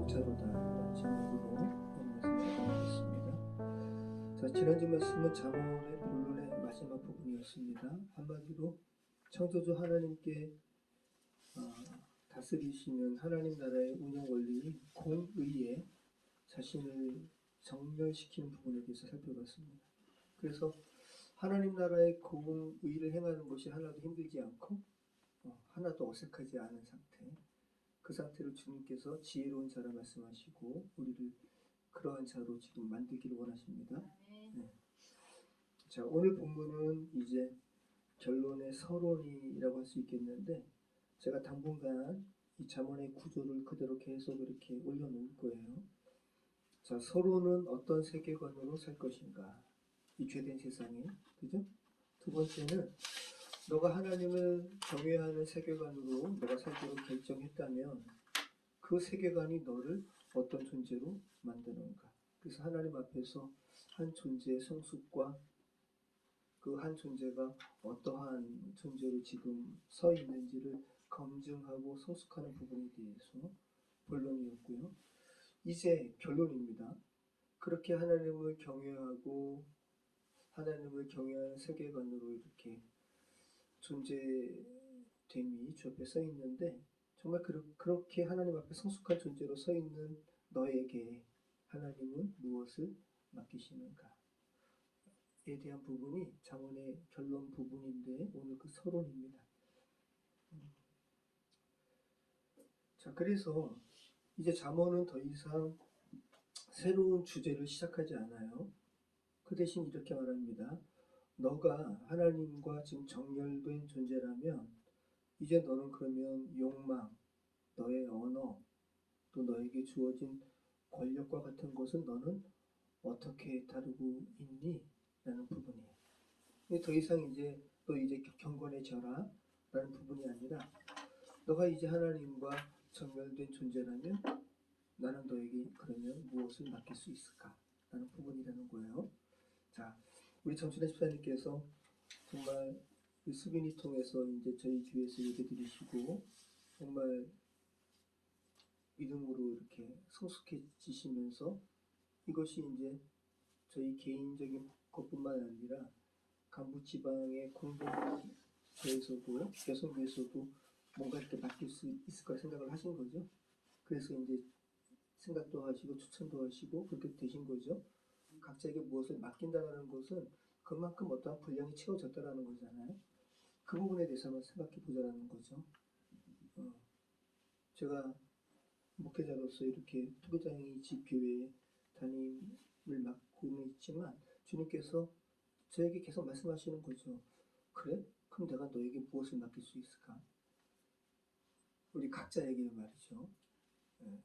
목자로다 제목으로 말씀을 나누겠습니다. 자, 지난주 말씀은 잠언의 본론의 마지막 부분이었습니다. 한마디로 창조주 하나님께 다스리시는 하나님 나라의 운영 원리인 공의에 자신을 정멸시키는 부분에 대해서 살펴봤습니다. 그래서 하나님 나라의 공의를 행하는 것이 하나도 힘들지 않고 하나도 어색하지 않은 상태, 그 상태를 주님께서 지혜로운 자라 말씀하시고 우리를 그러한 자로 지금 만들기를 원하십니다. 네. 자, 오늘 본문은 이제 결론의 서론이라고 할 수 있겠는데, 제가 당분간 이 잠언의 구조를 그대로 계속 이렇게 올려놓을 거예요. 자, 서론은 어떤 세계관으로 살 것인가, 이 죄된 세상에, 그죠? 두 번째는 너가 하나님을 경외하는 세계관으로 너가 살기로 결정했다면 그 세계관이 너를 어떤 존재로 만드는가. 그래서 하나님 앞에서 한 존재의 성숙과 그 한 존재가 어떠한 존재로 지금 서 있는지를 검증하고 성숙하는 부분에 대해서 본론이었고요. 이제 결론입니다. 그렇게 하나님을 경외하고 하나님을 경외하는 세계관으로 이렇게 존재됨이 주 앞에 서 있는데, 정말 그렇게 하나님 앞에 성숙한 존재로 서 있는 너에게 하나님은 무엇을 맡기시는가에 대한 부분이 잠언의 결론 부분인데 오늘 그 서론입니다. 자, 그래서 이제 잠언은 더 이상 새로운 주제를 시작하지 않아요. 그 대신 이렇게 말합니다. 너가 하나님과 지금 정렬된 존재라면 이제 너는 그러면 욕망, 너의 언어, 또 너에게 주어진 권력과 같은 것은 너는 어떻게 다루고 있니? 라는 부분이에요. 더 이상 이제 너 이제 경건해져라 라는 부분이 아니라, 너가 이제 하나님과 정멸된 존재라면 나는 너에게 그러면 무엇을 맡길 수 있을까? 라는 부분이라는 거예요. 자, 우리 정춘혜 집사님께서 정말 그 수빈이 통해서 이제 저희 교회에서 예배 드리시고 정말 믿음으로 이렇게 성숙해지시면서 이것이 이제 저희 개인적인 것뿐만 아니라 강북 지방의 공동체에서도 여성교회에서도 뭔가 이렇게 맡길 수 있을 까 생각을 하신 거죠. 그래서 이제 생각도 하시고 추천도 하시고 그렇게 되신 거죠. 각자에게 무엇을 맡긴다는 것은 그만큼 어떠한 분량이 채워졌다는 거잖아요. 그 부분에 대해서 한번 생각해 보자는 거죠. 제가 목회자로서 이렇게 토교장이 집 교회에 담임을 맡고는 있지만 주님께서 저에게 계속 말씀하시는 거죠. 그래? 그럼 내가 너에게 무엇을 맡길 수 있을까? 우리 각자에게 말이죠.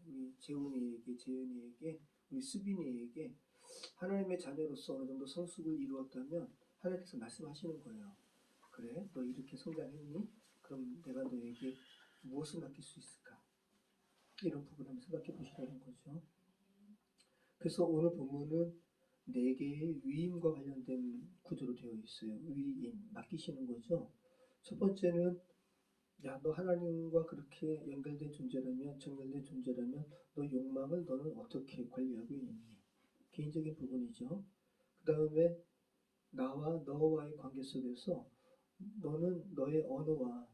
우리 재훈이에게, 재현이에게, 우리 수빈이에게 하나님의 자녀로서 어느 정도 성숙을 이루었다면 하나님께서 말씀하시는 거예요. 그래? 너 이렇게 성장했니? 그럼 내가 너에게 무엇을 맡길 수 있을까? 이런 부분을 한번 생각해 보시라는 거죠. 그래서 오늘 본문은 4개의 위임과 관련된 구조로 되어 있어요. 위임, 맡기시는 거죠. 첫 번째는 야, 너 하나님과 그렇게 연결된 존재라면, 정렬된 존재라면 너 욕망을 너는 어떻게 관리하고 있니? 개인적인 부분이죠. 그 다음에 나와 너와의 관계 속에서 너는 너의 언어와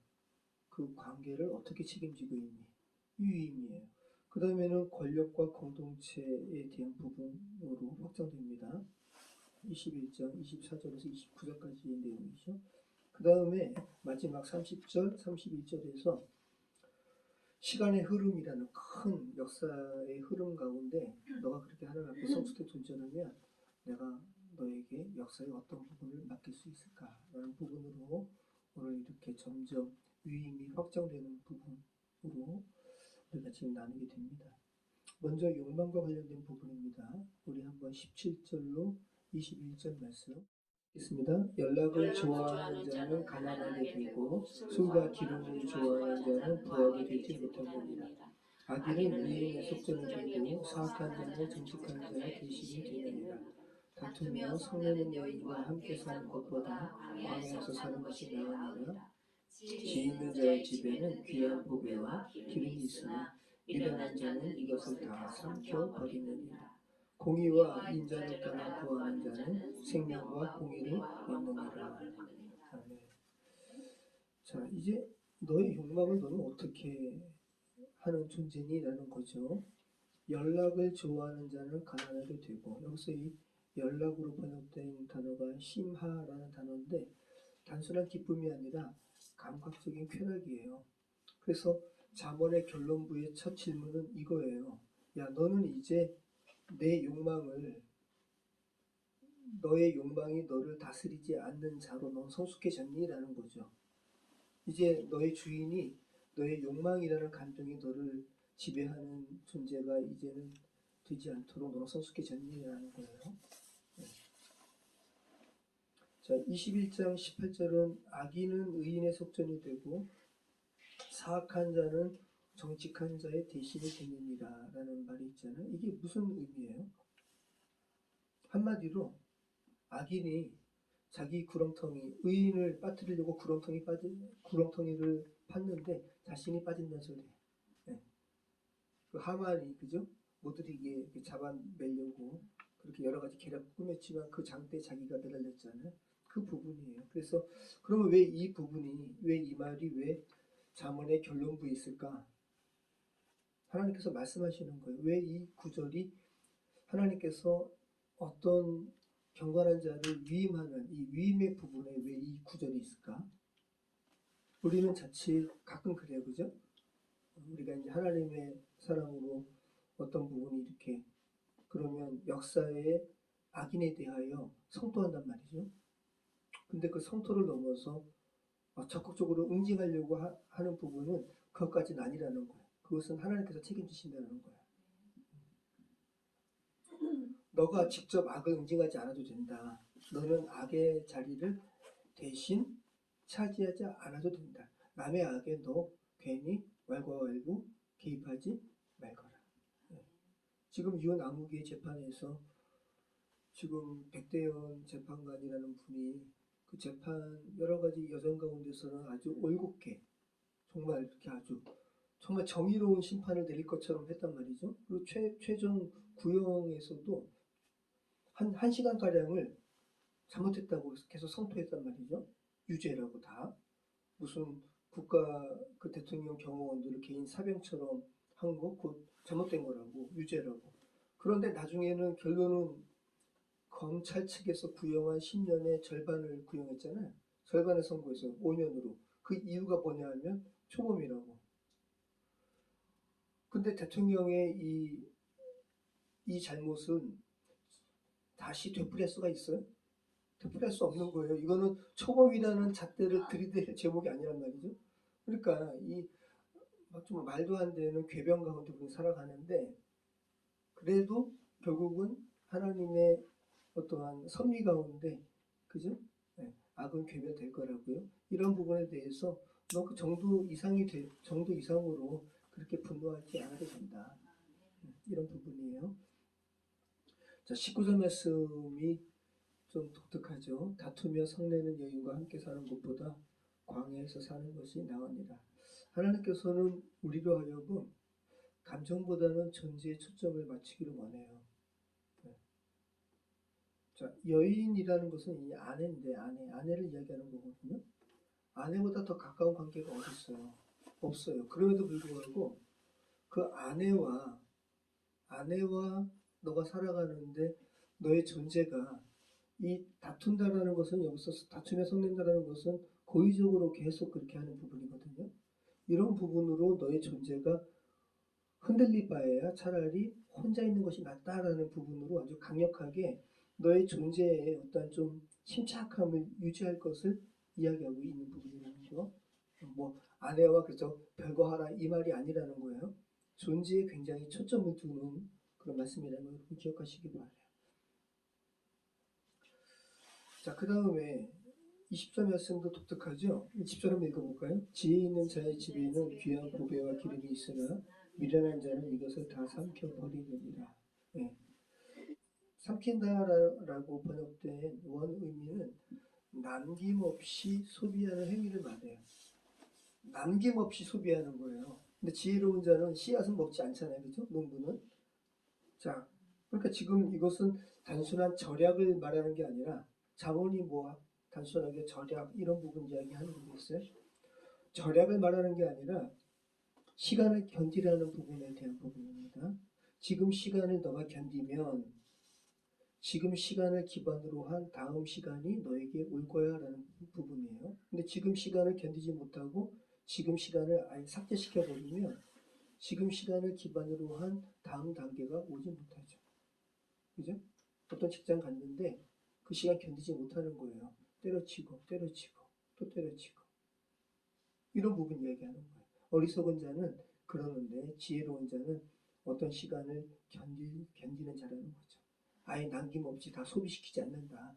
그 관계를 어떻게 책임지고 있니? 이 위임이에요. 그 다음에는 권력과 공동체에 대한 부분으로 확장됩니다. 21장 24절에서 29절까지의 내용이죠. 그 다음에 마지막 30절, 31절에서 시간의 흐름이라는 큰 역사의 흐름 가운데 너가 그렇게 하나님 앞에 성숙해 존재하면 내가 너에게 역사의 어떤 부분을 맡길 수 있을까라는 부분으로 오늘 이렇게 점점 위임이 확장되는 부분으로 우리가 지금 나누게 됩니다. 먼저 욕망과 관련된 부분입니다. 우리 한번 17절로 21절 말씀 있습니다. 연락을 좋아하는 자는 가난하게 되고 술과 기름을 좋아하는 자는 부하게 되지 못하느니라. 악인은 의인의 속전이 되고 사악한 자는 정직한 자의 계시이 되느니라. 다투며 성내는 여인과 함께 사는 것보다 광야에서 사는 것이 나으니라. 지혜 있는 자의 집에는 귀한 보배와 기름이 있으나 미련한 자는 이것을 다 삼켜 버리느니라. 공의와 인자를 따라 구하는 자는 생명과 공의를 얻느니라. 아멘. 자, 이제 너의 욕망을 너는 어떻게 하는 존재니라는 거죠. 연락을 좋아하는 자는 가난하게 되고, 여기서 이 연락으로 번역된 단어가 심하라는 단어인데 단순한 기쁨이 아니라 감각적인 쾌락이에요. 그래서 잠언의 결론부의 첫 질문은 이거예요. 야, 너는 이제 너의 욕망이 너를 다스리지 않는 자로 넌 성숙해졌니? 라는 거죠. 이제 너의 주인이 너의 욕망이라는 감정이 너를 지배하는 존재가 이제는 되지 않도록 너는 성숙해졌니? 라는 거예요. 네. 자, 21장 18절은 악인은 의인의 속전이 되고 사악한 자는 정직한 자의 대신이 되느니라 라는 말이 있잖아요. 이게 무슨 의미예요? 한마디로 악인이 자기 구렁텅이, 의인을 빠뜨리려고 구렁텅이를 팠는데 자신이 빠진다는 소리예요. 네. 그 하만이, 그죠? 못 들이게 잡아내려고 그렇게 여러 가지 계략을 꾸몄지만 그 장대에 자기가 매달렸잖아요. 그 부분이에요. 그래서 그러면 왜 이 말이 왜 잠언의 결론부에 있을까? 하나님께서 말씀하시는 거예요. 왜 이 구절이 하나님께서 어떤 경건한 자를 위임하는 이 위임의 부분에 왜 이 구절이 있을까? 우리는 자칫 가끔 그래요, 그죠? 우리가 이제 하나님의 사랑으로 어떤 부분이 이렇게 그러면 역사의 악인에 대하여 성토한단 말이죠. 근데 그 성토를 넘어서 적극적으로 응징하려고 하는 부분은 그것까지는 아니라는 거예요. 그것은 하나님께서 책임지신다는 거예요. 너가 직접 악을 응징하지 않아도 된다. 너는 악의 자리를 대신 차지하지 않아도 된다. 남의 악에 너 괜히 왈가왈부 개입하지 말거라. 지금 이혼 아무개 재판에서 지금 백대현 재판관이라는 분이 그 재판 여러 가지 여정 가운데서는 아주 올곧게 정말 이렇게 아주 정말 정의로운 심판을 내릴 것처럼 했단 말이죠. 그리고 최종 구형에서도 한 시간가량을 잘못했다고 계속 성토했단 말이죠. 유죄라고 다. 무슨 국가 그 대통령 경호원들을 개인 사병처럼 한 거, 그 잘못된 거라고, 유죄라고. 그런데 나중에는 결론은 검찰 측에서 구형한 10년의 절반을 구형했잖아요. 절반을 선고해서 5년으로. 그 이유가 뭐냐 하면 초범이라고. 근데 대통령의 이 잘못은 다시 되풀이할 수가 있어요? 되풀이할 수 없는 거예요. 이거는 초범이라는 잣대를 들이댈 제목이 아니란 말이죠. 그러니까 좀 말도 안 되는 궤변 가운데 우리는 살아가는데 그래도 결국은 하나님의 어떠한 섭리 가운데 그죠? 네, 악은 괴멸될 거라고요. 이런 부분에 대해서 너 그 정도 이상으로 그렇게 분노하지 않아도 된다. 이런 부분이에요. 자, 19절 말씀이 좀 독특하죠. 다투며 성내는 여인과 함께 사는 것보다 광야에서 사는 것이 나으니라. 하나님께서는 우리로 하여금 감정보다는 존재에 초점을 맞추기를 원해요. 네. 자, 여인이라는 것은 이 아내인데 아내를 이야기하는 거거든요. 아내보다 더 가까운 관계가 어디 있어요? 없어요. 그럼에도 불구하고 그 아내와 너가 살아가는데 너의 존재가 이 다툰다라는 것은 여기서 다투며 성낸다라는 것은 고의적으로 계속 그렇게 하는 부분이거든요. 이런 부분으로 너의 존재가 흔들릴 바에야 차라리 혼자 있는 것이 낫다라는 부분으로 아주 강력하게 너의 존재에 어떤 좀 침착함을 유지할 것을 이야기하고 있는 부분이라는 거. 뭐 아내와 그저 별거 하라 이 말이 아니라는 거예요. 존재에 굉장히 초점을 두는 그런 말씀이라는 걸 기억하시기 바라요. 자, 그 다음에 20절 말씀도 독특하죠. 20절 한번 읽어볼까요? 지혜 있는 자의 집에는 귀한 보배와 기름이 있으나 미련한 자는 이것을 다 삼켜버리느니라. 네. 삼킨다라고 번역된 원 의미는 남김없이 소비하는 행위를 말해요. 남김없이 소비하는 거예요. 근데 지혜로운 자는 씨앗은 먹지 않잖아요. 그죠? 농부는. 자, 그러니까 지금 이것은 단순한 절약을 말하는 게 아니라 자본이 뭐 단순하게 절약 이런 부분 이야기하는 거겠어요? 절약을 말하는 게 아니라 시간을 견디라는 부분에 대한 부분입니다. 지금 시간을 너가 견디면 지금 시간을 기반으로 한 다음 시간이 너에게 올 거야 라는 부분이에요. 근데 지금 시간을 견디지 못하고 지금 시간을 아예 삭제시켜 버리면 지금 시간을 기반으로 한 다음 단계가 오지 못하죠. 그죠? 어떤 직장 갔는데 그 시간 견디지 못하는 거예요. 때려치고 또 때려치고 이런 부분 이야기하는 거예요. 어리석은 자는 그러는데 지혜로운 자는 어떤 시간을 견디는 자라는 거죠. 아예 남김없이 다 소비시키지 않는다.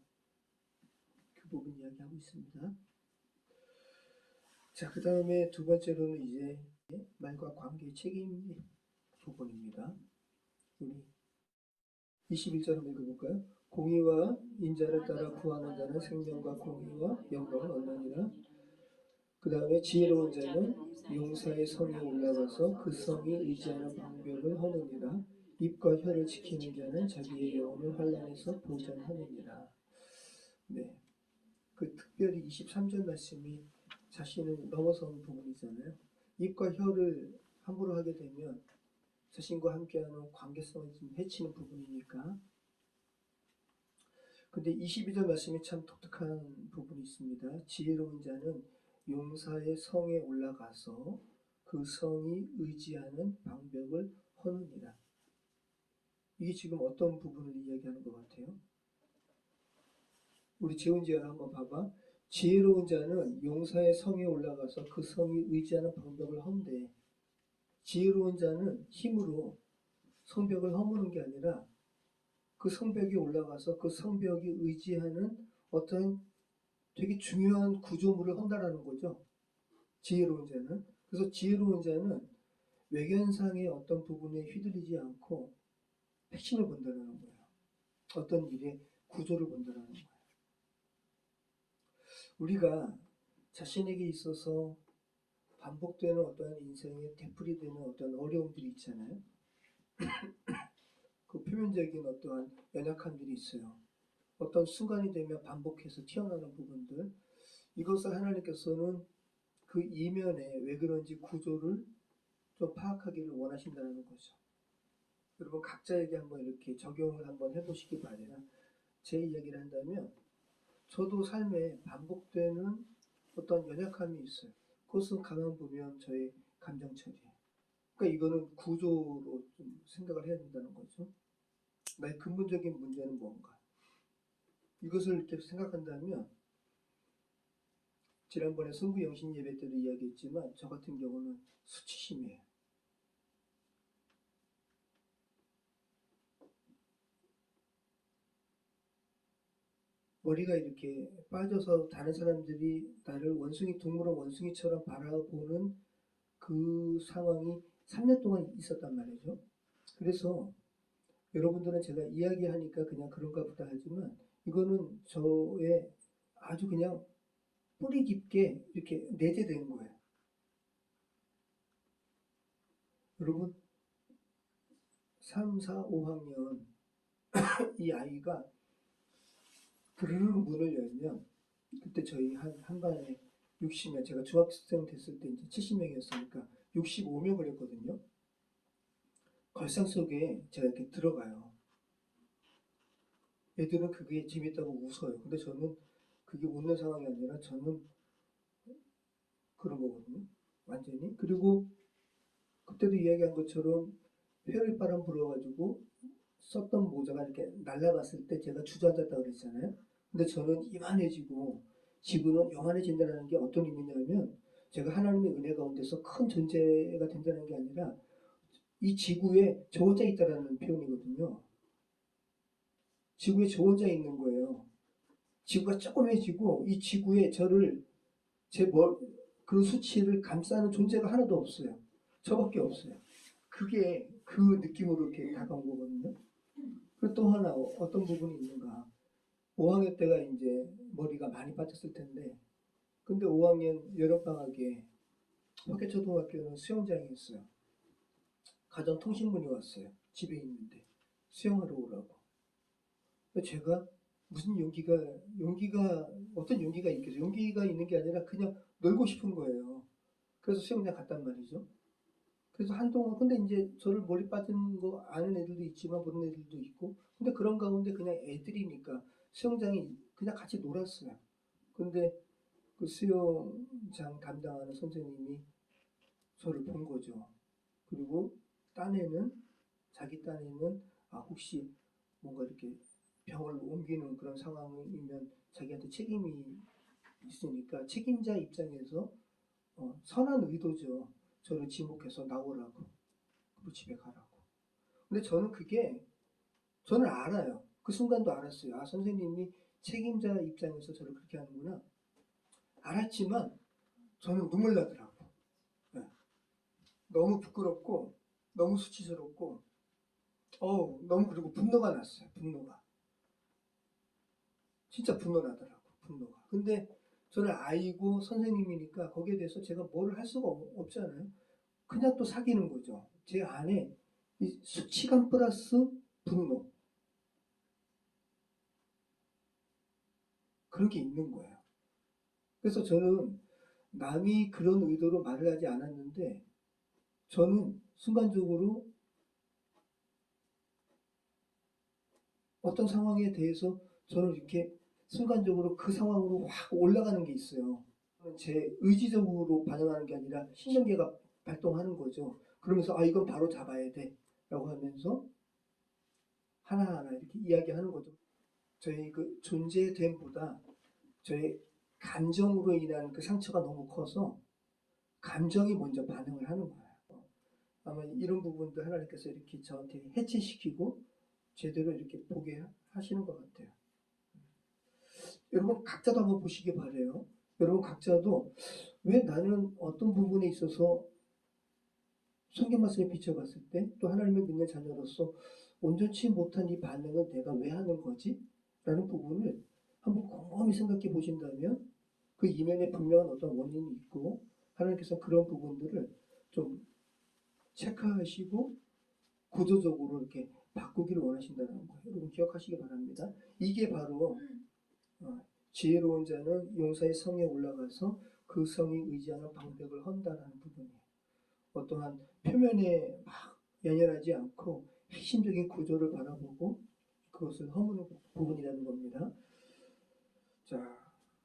그 부분 이야기하고 있습니다. 자, 그 다음에 두 번째로는 이제 말과 관계 책임 부분입니다. 우리 21절 한번 읽어볼까요? 공의와 인자를 따라 구하는 자는 생명과 공의와 영광을 얻느니라. 그 다음에 지혜로운 자는 용사의 성에 올라가서 그 성이 의지하는 방벽을 허느니라. 입과 혀를 지키는 자는 자기의 영혼을 환난에서 보전하느니라. 네, 그 특별히 23절 말씀이 자신을 넘어선 부분이잖아요. 입과 혀를 함부로 하게 되면 자신과 함께하는 관계성을 좀 해치는 부분이니까. 근데 22절 말씀이 참 독특한 부분이 있습니다. 지혜로운 자는 용사의 성에 올라가서 그 성이 의지하는 방벽을 허느니라. 이게 지금 어떤 부분을 이야기하는 것 같아요? 우리 재훈지가 한번 봐봐. 지혜로운 자는 용사의 성에 올라가서 그 성이 의지하는 방벽을 험대. 지혜로운 자는 힘으로 성벽을 허무는 게 아니라 그 성벽에 올라가서 그 성벽이 의지하는 어떤 되게 중요한 구조물을 한다라는 거죠. 지혜로운 자는. 그래서 지혜로운 자는 외견상의 어떤 부분에 휘둘리지 않고 핵심을 본다는 거예요. 어떤 일의 구조를 본다는 거예요. 우리가 자신에게 있어서 반복되는 어떤 인생에 되풀이되는 어떤 어려움들이 있잖아요. 그 표면적인 어떠한 연약함들이 있어요. 어떤 순간이 되면 반복해서 튀어나오는 부분들, 이것을 하나님께서는 그 이면에 왜 그런지 구조를 좀 파악하기를 원하신다는 거죠. 여러분 각자에게 한번 이렇게 적용을 한번 해보시기 바래요. 제 이야기를 한다면 저도 삶에 반복되는 어떤 연약함이 있어요. 그것은 가만 보면 저의 감정처리예요. 그러니까 이거는 구조로 좀 생각을 해야 된다는 거죠. 나의 근본적인 문제는 뭔가. 이것을 이렇게 생각한다면 지난번에 승부영신 예배 때도 이야기했지만 저 같은 경우는 수치심이에요. 머리가 이렇게 빠져서 다른 사람들이 나를 원숭이 동물원 원숭이처럼 바라보는 그 상황이 3년 동안 있었단 말이죠. 그래서 여러분들은 제가 이야기하니까 그냥 그런가 보다 하지만 이거는 저의 아주 그냥 뿌리 깊게 이렇게 내재된 거예요. 여러분 3, 4, 5학년 이 아이가 드르륵 문을 열면 그때 저희 한 반에 60명, 제가 중학생 됐을 때 이제 70명이었으니까 65명을 했거든요. 걸상 속에 제가 이렇게 들어가요. 애들은 그게 재밌다고 웃어요. 근데 저는 그게 웃는 상황이 아니라 저는 그런 거거든요. 완전히. 그리고 그때도 이야기한 것처럼 회열바람 불어가지고 썼던 모자가 이렇게 날아갔을 때 제가 주저앉았다고 그랬잖아요. 근데 저는 이만해지고 지구는 영원해진다는 게 어떤 의미냐면 제가 하나님의 은혜 가운데서 큰 존재가 된다는 게 아니라 이 지구에 저 혼자 있다라는 표현이거든요. 지구에 저 혼자 있는 거예요. 지구가 조그매지고 이 지구에 저를 그 수치를 감싸는 존재가 하나도 없어요. 저밖에 없어요. 그게 그 느낌으로 이렇게 다가온 거거든요. 그리고 또 하나 어떤 부분이 있는가. 5학년 때가 이제 머리가 많이 빠졌을 텐데 근데 5학년 여름방학에 화개초등학교는 수영장이 있어요. 가정통신문이 왔어요. 집에 있는데 수영하러 오라고. 제가 무슨 어떤 용기가 있겠어요. 용기가 있는 게 아니라 그냥 놀고 싶은 거예요. 그래서 수영장 갔단 말이죠. 그래서 한동안, 근데 이제 저를 머리 빠진 거 아는 애들도 있지만 모르는 애들도 있고, 근데 그런 가운데 그냥 애들이니까 수영장에 그냥 같이 놀았어요. 근데 그 수영장 담당하는 선생님이 저를 본 거죠. 그리고 자기 딴에는 혹시 뭔가 이렇게 병을 옮기는 그런 상황이면 자기한테 책임이 있으니까 책임자 입장에서 선한 의도죠. 저를 지목해서 나오라고, 그리고 집에 가라고. 근데 저는 알아요. 그 순간도 알았어요. 선생님이 책임자 입장에서 저를 그렇게 하는구나. 알았지만 저는 눈물 나더라고. 네. 너무 부끄럽고 너무 수치스럽고 너무, 그리고 분노가 났어요. 분노가 진짜 분노 나더라고. 분노가. 근데 저를 아이고 선생님이니까 거기에 대해서 제가 뭐를 할 수가 없잖아요. 그냥 또 사귀는 거죠. 제 안에 이 수치감 플러스 분노, 그런 게 있는 거예요. 그래서 저는 남이 그런 의도로 말을 하지 않았는데 저는 순간적으로 어떤 상황에 대해서 저는 이렇게 순간적으로 그 상황으로 확 올라가는 게 있어요. 제 의지적으로 반응하는 게 아니라 신경계가 발동하는 거죠. 그러면서 이건 바로 잡아야 돼 라고 하면서 하나하나 이렇게 이야기하는 거죠. 저희 그 존재됨보다 저의 감정으로 인한 그 상처가 너무 커서 감정이 먼저 반응을 하는 거예요. 아마 이런 부분도 하나님께서 이렇게 저한테 해체시키고 제대로 이렇게 보게 하시는 것 같아요. 여러분 각자도 한번 보시기 바래요. 여러분 각자도 왜 나는 어떤 부분에 있어서 성경 말씀에 비춰봤을 때 또 하나님을 믿는 자녀로서 온전치 못한 이 반응은 내가 왜 하는 거지? 라는 부분을 한번 곰곰이 생각해 보신다면 그 이면에 분명한 어떤 원인이 있고 하나님께서 그런 부분들을 좀 체크하시고 구조적으로 이렇게 바꾸기를 원하신다는 거예요. 여러분 기억하시기 바랍니다. 이게 바로 지혜로운 자는 용사의 성에 올라가서 그 성이 의지하는 방백을 헌다라는 부분이에요. 어떠한 표면에 막 연연하지 않고 핵심적인 구조를 바라보고 그것을 허무는 부분이라는 겁니다. 자,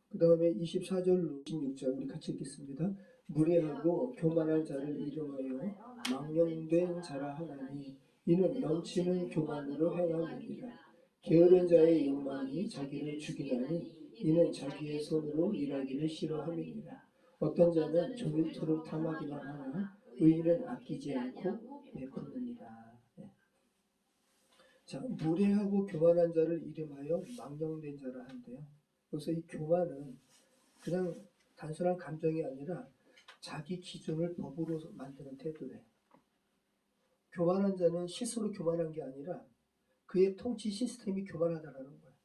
그 다음에 24절, 26절 우리 같이 읽겠습니다. 무례하고 교만한 자를 이름하여 망령된 자라 하나니 이는 넘치는 교만으로 행함이니라. 게으른 자의 욕망이 자기를 죽이나니 이는 자기의 손으로 일하기를 싫어함이니라. 어떤 자는 종일토록 탐하기만 하나 의인은 아끼지 않고 베푸느니라. 자, 무례하고 교만한 자를 이름하여 망령된 자라 한대요. 그래서 이 교만은 그냥 단순한 감정이 아니라 자기 기준을 법으로 만드는 태도래. 교만한 자는 실수로 교만한 게 아니라 그의 통치 시스템이 교만하다라는 거예요.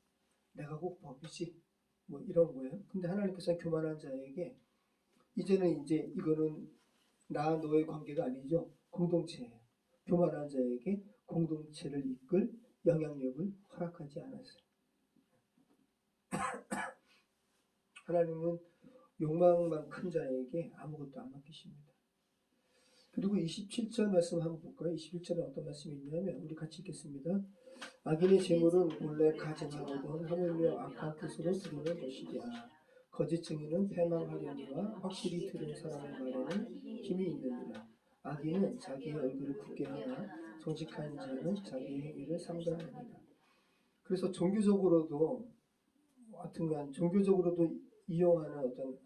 내가 꼭 법이지 뭐 이런 거예요. 근데 하나님께서 교만한 자에게 이제는 이제 이거는 나 너의 관계가 아니죠. 공동체예요. 교만한 자에게 공동체를 이끌 영향력을 허락하지 않았어요. 하나님은 욕망만 큰 자에게 아무것도 안 맡기십니다. 그리고 27절 말씀 한번 볼까요? 21절에 어떤 말씀이 있냐면 우리 같이 읽겠습니다. 악인의 재물은 본래 가증하거든 하물며 악한 뜻으로 드리는 것이랴. 거짓 증인은 패망하려니와 확실히 들은 사람의 말에는 힘이 있느니라. 악인은 자기의 얼굴을 굳게 하나 정직한 자는 자기의 행위를 상달하느니라. 그래서 종교적으로도 하여튼간 종교적으로도 이용하는 어떤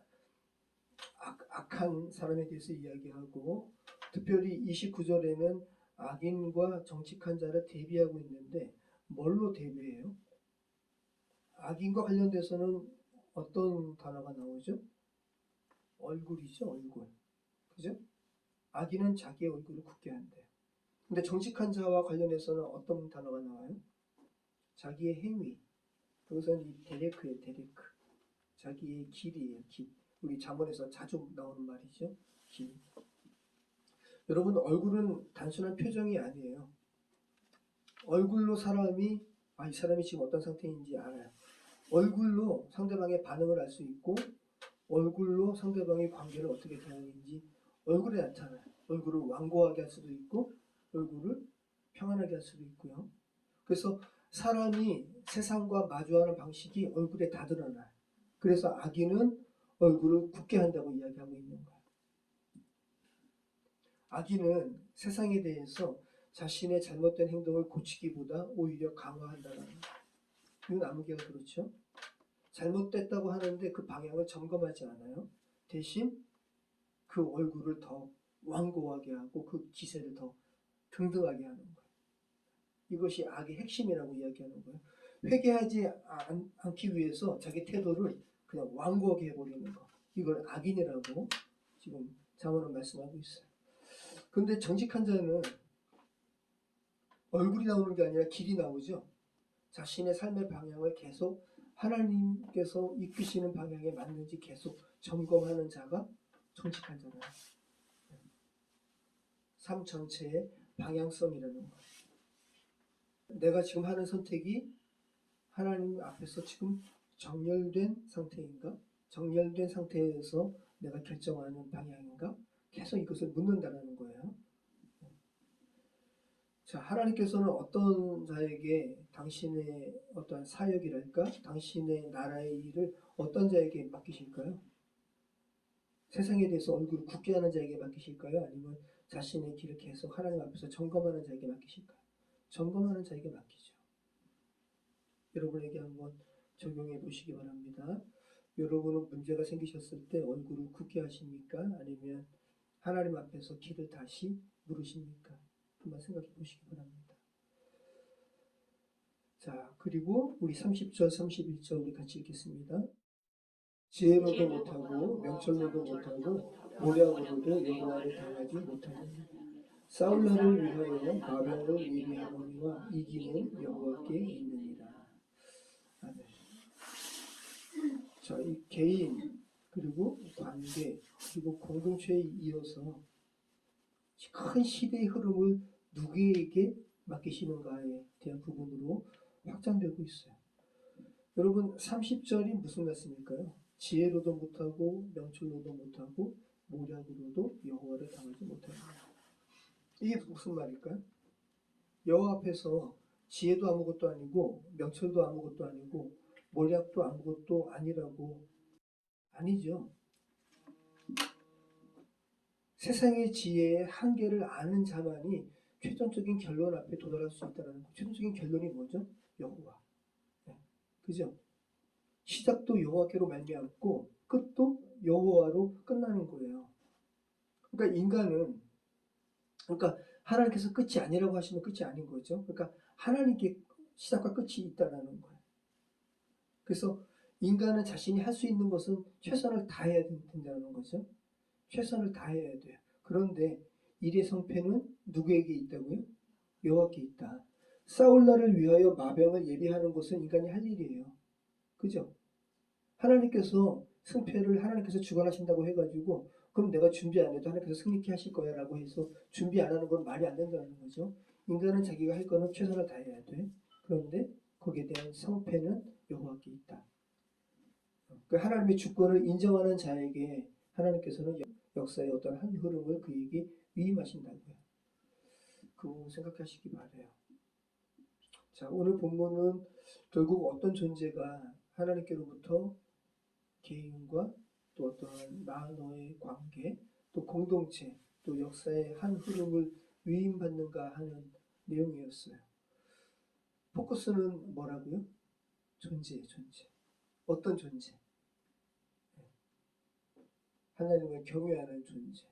악한 사람에 대해서 이야기하고 특별히 29절에는 악인과 정직한 자를 대비하고 있는데 뭘로 대비해요? 악인과 관련돼서는 어떤 단어가 나오죠? 얼굴이죠, 얼굴. 그죠? 악인은 자기의 얼굴을 굳게 한대요. 근데 정직한 자와 관련해서는 어떤 단어가 나와요? 자기의 행위. 그것은 이 데레크예요, 데레크. 자기의 길이에요, 길. 우리 잠언에서 자주 나오는 말이죠. 길. 여러분, 얼굴은 단순한 표정이 아니에요. 얼굴로 사람이 이 사람이 지금 어떤 상태인지 알아요. 얼굴로 상대방의 반응을 알 수 있고 얼굴로 상대방의 관계를 어떻게 대하는지 얼굴에 나타나요. 얼굴을 완고하게 할 수도 있고 얼굴을 평안하게 할 수도 있고요. 그래서 사람이 세상과 마주하는 방식이 얼굴에 다 드러나요. 그래서 악인은 얼굴을 굳게 한다고 이야기하고 있는 거예요. 악인은 세상에 대해서 자신의 잘못된 행동을 고치기보다 오히려 강화한다는 거예요. 이건 아무개가 그렇죠. 잘못됐다고 하는데 그 방향을 점검하지 않아요. 대신 그 얼굴을 더 완고하게 하고 그 기세를 더 등등하게 하는 거예요. 이것이 악의 핵심이라고 이야기하는 거예요. 회개하지 않기 위해서 자기 태도를 그냥 완고하게 해버리는 거. 이걸 악인이라고 지금 잠언은 말씀하고 있어요. 그런데 정직한 자는 얼굴이 나오는 게 아니라 길이 나오죠. 자신의 삶의 방향을 계속 하나님께서 이끄시는 방향에 맞는지 계속 점검하는 자가 정직한 자라요. 삶 전체의 방향성이라는 거예요. 내가 지금 하는 선택이 하나님 앞에서 지금 정렬된 상태인가? 정렬된 상태에서 내가 결정하는 방향인가? 계속 이것을 묻는다는 거예요. 자, 하나님께서는 어떤 자에게 당신의 어떤 사역이랄까? 당신의 나라의 일을 어떤 자에게 맡기실까요? 세상에 대해서 얼굴을 굳게 하는 자에게 맡기실까요? 아니면 자신의 길을 계속 하나님 앞에서 점검하는 자에게 맡기실까요? 점검하는 자에게 맡기죠. 여러분에게 한번 적용해 보시기 바랍니다. 여러분은 문제가 생기셨을 때 얼굴을 굳게 하십니까? 아니면 하나님 앞에서 길을 다시 물으십니까? 한번 생각해 보시기 바랍니다. 자, 그리고 우리 30절, 31절 우리 같이 읽겠습니다. 지혜로도 못하고 명철로도 못하고 모략으로도 여호와를 당하지 못하느니라. 사울나를 위하여 마병을 예비하거니와 이기는 여호와께 있느니라. 아멘. 자, 이 개인 그리고 관계 그리고 공동체에 이어서 큰 시대의 흐름을 누구에게 맡기시는가에 대한 부분으로 확장되고 있어요. 여러분 30절이 무슨 말씀일까요? 지혜로도 못하고 명철로도 못하고 모략으로도 여호와를 당하지 못합니다. 이게 무슨 말일까요? 여호와 앞에서 지혜도 아무것도 아니고 명철도 아무것도 아니고 모략도 아무것도 아니라고 아니죠. 세상의 지혜의 한계를 아는 자만이 최종적인 결론 앞에 도달할 수 있다는 거. 최종적인 결론이 뭐죠? 여호와. 네. 그죠? 시작도 여호와께로 말미암고 끝도 여호와로 끝나는 거예요. 그러니까 인간은 하나님께서 끝이 아니라고 하시면 끝이 아닌 거죠. 그러니까 하나님께 시작과 끝이 있다라는 거예요. 그래서 인간은 자신이 할 수 있는 것은 최선을 다해야 된다는 거죠. 최선을 다해야 돼요. 그런데 일의 성패는 누구에게 있다고요? 여호와께 있다. 사울나를 위하여 마병을 예비하는 것은 인간이 할 일이에요. 그죠? 하나님께서 승패를 하나님께서 주관하신다고 해가지고 그럼 내가 준비 안 해도 하나님께서 승리케 하실 거야 라고 해서 준비 안 하는 건 말이 안 된다는 거죠. 인간은 자기가 할 거는 최선을 다해야 돼. 그런데 거기에 대한 성패는 여호와께 있다. 하나님의 주권을 인정하는 자에게 하나님께서는 역사의 어떤 한 흐름을 그에게 위임하신다고요. 그 부분 생각하시기 바라요. 자, 오늘 본문은 결국 어떤 존재가 하나님께로부터 개인과 또 어떠한 나 너의 관계, 또 공동체, 또 역사의 한 흐름을 위임받는가 하는 내용이었어요. 포커스는 뭐라고요? 존재예요, 존재. 어떤 존재? 하나님을 경외하는 존재.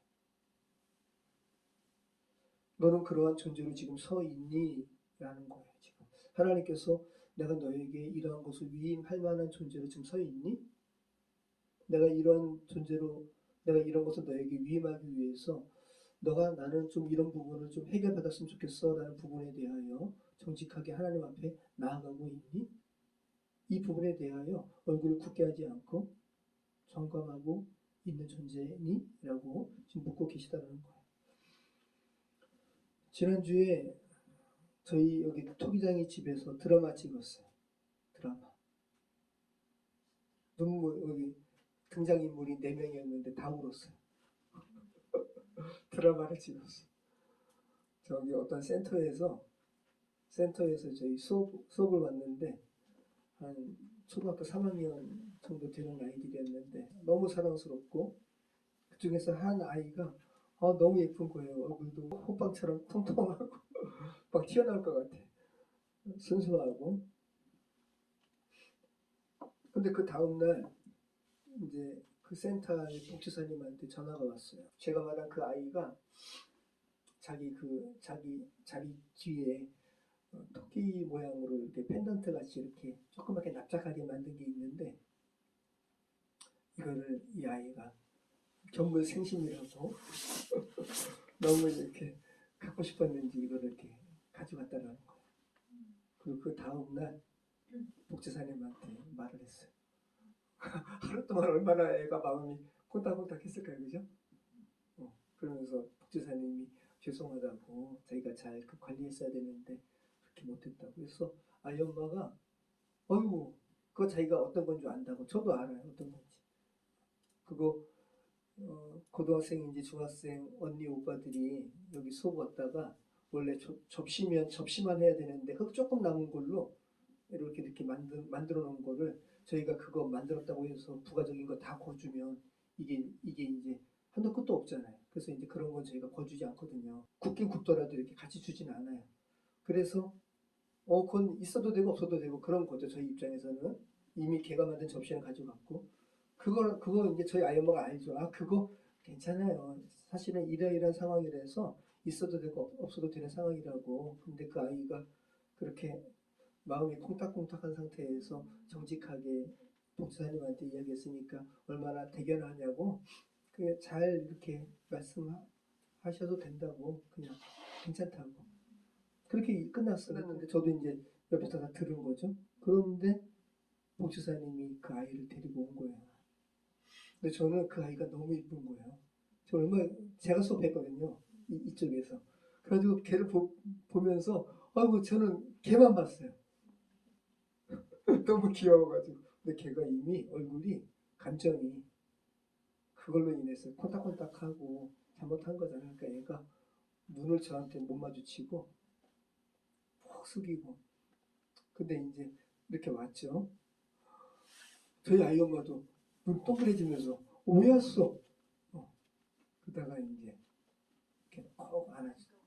너는 그러한 존재로 지금 서 있니? 라는 거예요, 지금. 하나님께서 내가 너에게 이러한 것을 위임할 만한 존재로 지금 서 있니? 내가 이런 존재로, 내가 이런 것을 너에게 위임하기 위해서 너가 나는 좀 이런 부분을 좀 해결받았으면 좋겠어 라는 부분에 대하여 정직하게 하나님 앞에 나아가고 있니? 이 부분에 대하여 얼굴을 굳게 하지 않고 점검하고 있는 존재니? 라고 지금 묻고 계시다는 거예요. 지난주에 저희 여기 토기장이 집에서 드라마 찍었어요. 드라마. 눈물, 여기 등장인물이 4명이었는데 다 울었어요. 드라마를 찍었어. 저기 어떤 센터에서 저희 수업을 왔는데 한 초등학교 3학년 정도 되는 아이들이었는데 너무 사랑스럽고 그중에서 한 아이가 너무 예쁜 거예요. 얼굴도 호빵처럼 통통하고 막 튀어나올 것 같아. 순수하고. 근데 그 다음날 이제 그 센터의 복지사님한테 전화가 왔어요. 제가 말한 그 아이가 자기 자리 뒤에 토끼 모양으로 이렇게 펜던트 같이 이렇게 조그맣게 납작하게 만든 게 있는데 이거를 이 아이가 경물생심이라고 너무 이렇게 갖고 싶었는지 이거를 이렇게 가져갔다라는 거예요. 그리고 그 다음날 복지사님한테 말을 했어요. 하루 동안 얼마나 애가 마음이 콩닥콩닥했을까요, 그죠? 그러면서 복지사님이 죄송하다고 자기가 잘 관리했어야 되는데 그렇게 못했다고. 그래서 아이 엄마가 어이구 그거 자기가 어떤 건 줄 안다고. 저도 알아요 어떤 건지. 그거 고등학생인지 중학생 언니 오빠들이 여기 수업 왔다가 원래 접시면 접시만 해야 되는데 흙 조금 남은 걸로 이렇게 만들어 놓은 거를 저희가 그거 만들었다고 해서 부가적인 거 다 거주면 이게 이제 한도 끝도 없잖아요. 그래서 이제 그런 건 저희가 거주지 않거든요. 굽긴 굽더라도 이렇게 같이 주진 않아요. 그래서 그건 있어도 되고 없어도 되고 그런 거죠. 저희 입장에서는 이미 걔가 만든 접시는 가져갔고 그거 이제 저희 아이 엄마가 알죠. 그거 괜찮아요. 사실은 이러이러한 상황이라서 있어도 되고 없어도 되는 상황이라고. 근데 그 아이가 그렇게 마음이 콩닥콩닥한 상태에서 정직하게 복지사님한테 이야기했으니까 얼마나 대견하냐고 그게 잘 이렇게 말씀하셔도 된다고 그냥 괜찮다고 그렇게 끝났는데 저도 이제 옆에서 다 들은 거죠. 그런데 복지사님이 그 아이를 데리고 온 거예요. 근데 저는 그 아이가 너무 이쁜 거예요. 제가 수업했거든요. 이쪽에서. 그래가지고 걔를 보면서 아이고 저는 걔만 봤어요. 너무 귀여워가지고. 근데 걔가 이미 얼굴이 감정이 그걸로 인해서 콘딱콘딱하고 잘못한 거잖아요. 그러니까 얘가 눈을 저한테 못 마주치고 푹 숙이고. 근데 이제 이렇게 왔죠. 저희 아이 엄마도 눈 동그래지면서 왜 왔어? 그러다가 이제 이렇게 꼭 안아주고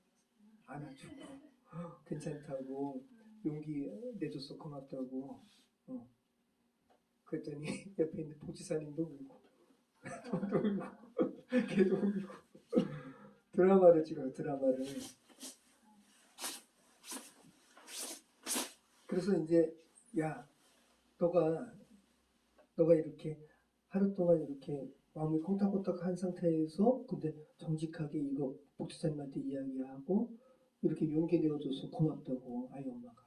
괜찮다고 용기 내줘서 고맙다고. 그랬더니 옆에 있는 복지사님도 울고 저도 울고 걔도 울고 드라마를 찍어요. 드라마를. 그래서 이제 야 너가 이렇게 하루 동안 이렇게 마음이 콩닥콩닥한 상태에서 근데 정직하게 이거 복지사님한테 이야기하고 이렇게 용기 내어줘서 고맙다고 아이 엄마가.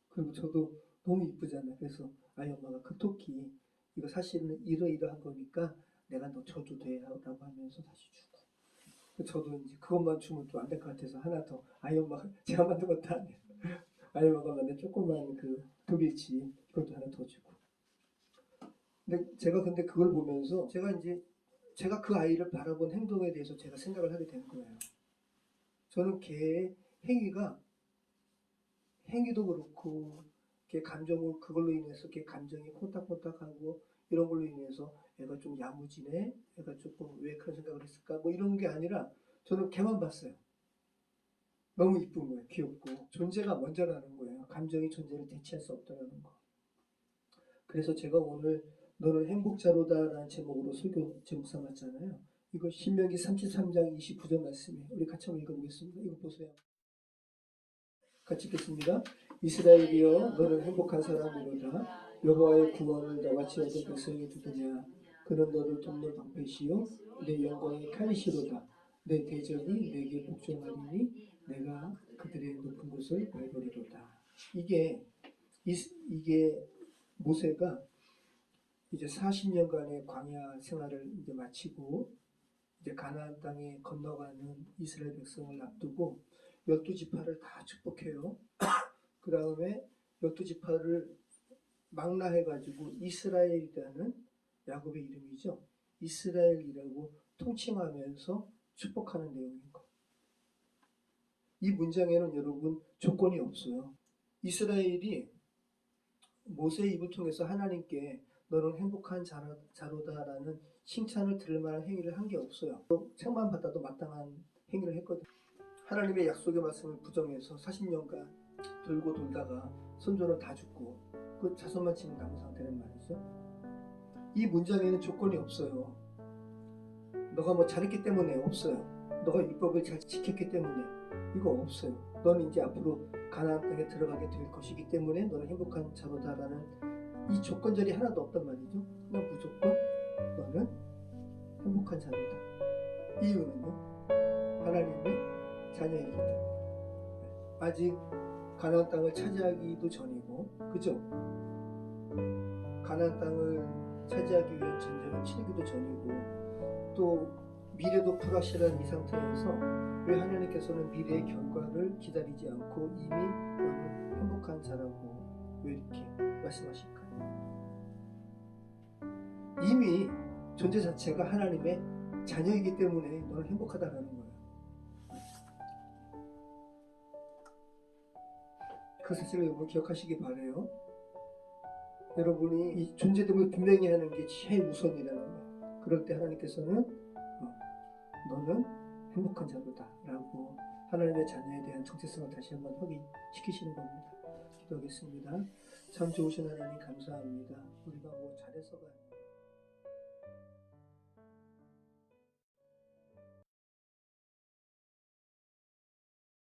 그리고 저도 너무 이쁘잖아요. 그래서 아이 엄마가 그 토끼 이거 사실은 이러이러한 거니까 내가 너 줘도 돼 라고 하면서 다시 주고. 저도 이제 그것만 주면 또 안 될 것 같아서 하나 더 아이 엄마가 제가 만든 것도 아니에요. 아이 엄마가 만든 조그만 그 독일치 그것도 하나 더 주고. 근데 제가 그걸 보면서 제가 그 아이를 바라본 행동에 대해서 제가 생각을 하게 된 거예요. 저는 걔의 행위도 그렇고 걔 감정을 그걸로 인해서 걔 감정이 콩닥콩닥하고 이런 걸로 인해서 애가 좀 야무지네, 애가 조금 왜 그런 생각을 했을까 뭐 이런 게 아니라 저는 걔만 봤어요. 너무 이쁜 거예요. 귀엽고 존재가 먼저라는 거예요. 감정이 존재를 대체할 수 없다는 거. 그래서 제가 오늘 너는 행복자로다라는 제목으로 설교 제목 삼았잖아요. 이거 신명기 33장 29절 말씀이에요. 우리 같이 한번 읽어보겠습니다. 이거 보세요. 같이 읽겠습니다. 이스라엘이여 너는 행복한 사람이로다. 여호와의 구원을 너같이 얻은 백성이 누구냐. 그는 너를 돕는 방패시요 내 영광의 칼이시로다. 내 대적이 내게 복종하리니 내가 그들의 높은 곳을 밟으리로다. 이게 모세가 이제 40년간의 광야 생활을 이제 마치고 이제 가나안 땅에 건너가는 이스라엘 백성을 앞두고 12지파를 다 축복해요. 그 다음에 12지파를 망라해가지고 이스라엘이라는 야곱의 이름이죠. 이스라엘이라고 통칭하면서 축복하는 내용인 거예요. 이 문장에는 여러분 조건이 없어요. 이스라엘이 모세의 입을 통해서 하나님께 너는 행복한 자로다라는 칭찬을 들을 만한 행위를 한 게 없어요. 책만 받아도 마땅한 행위를 했거든요. 하나님의 약속의 말씀을 부정해서 40년간 돌고 돌다가 손주는 다 죽고 그 자손만 치는 남은 상태란 말이죠. 이 문장에는 조건이 없어요. 너가 뭐 잘했기 때문에 없어요. 너가 율법을 잘 지켰기 때문에 이거 없어요. 너는 이제 앞으로 가나안 땅에 들어가게 될 것이기 때문에 너는 행복한 자로다라는 이 조건절이 하나도 없단 말이죠. 그냥 무조건 너는 행복한 자로다. 이유는요, 하나님의 자녀이기 때문에. 아직 가나안 땅을 차지하기도 전이고, 그죠? 가나안 땅을 차지하기 위한 전쟁을 치르기도 전이고, 또 미래도 불확실한 이 상태에서 왜 하나님께서는 미래의 결과를 기다리지 않고 이미 너는 행복한 자라고 왜 이렇게 말씀하실까요? 이미 존재 자체가 하나님의 자녀이기 때문에 너는 행복하다라는 거예요. 그 사실을 여러분 기억하시기 바라요. 여러분이 이 존재됨을 분명히 하는 게 최우선이라는 거예요. 그럴 때 하나님께서는 너는 행복한 자로다 라고 하나님의 자녀에 대한 정체성을 다시 한번 확인시키시는 겁니다. 기도하겠습니다. 참 좋으신 하나님 감사합니다. 우리가 뭐 잘해서가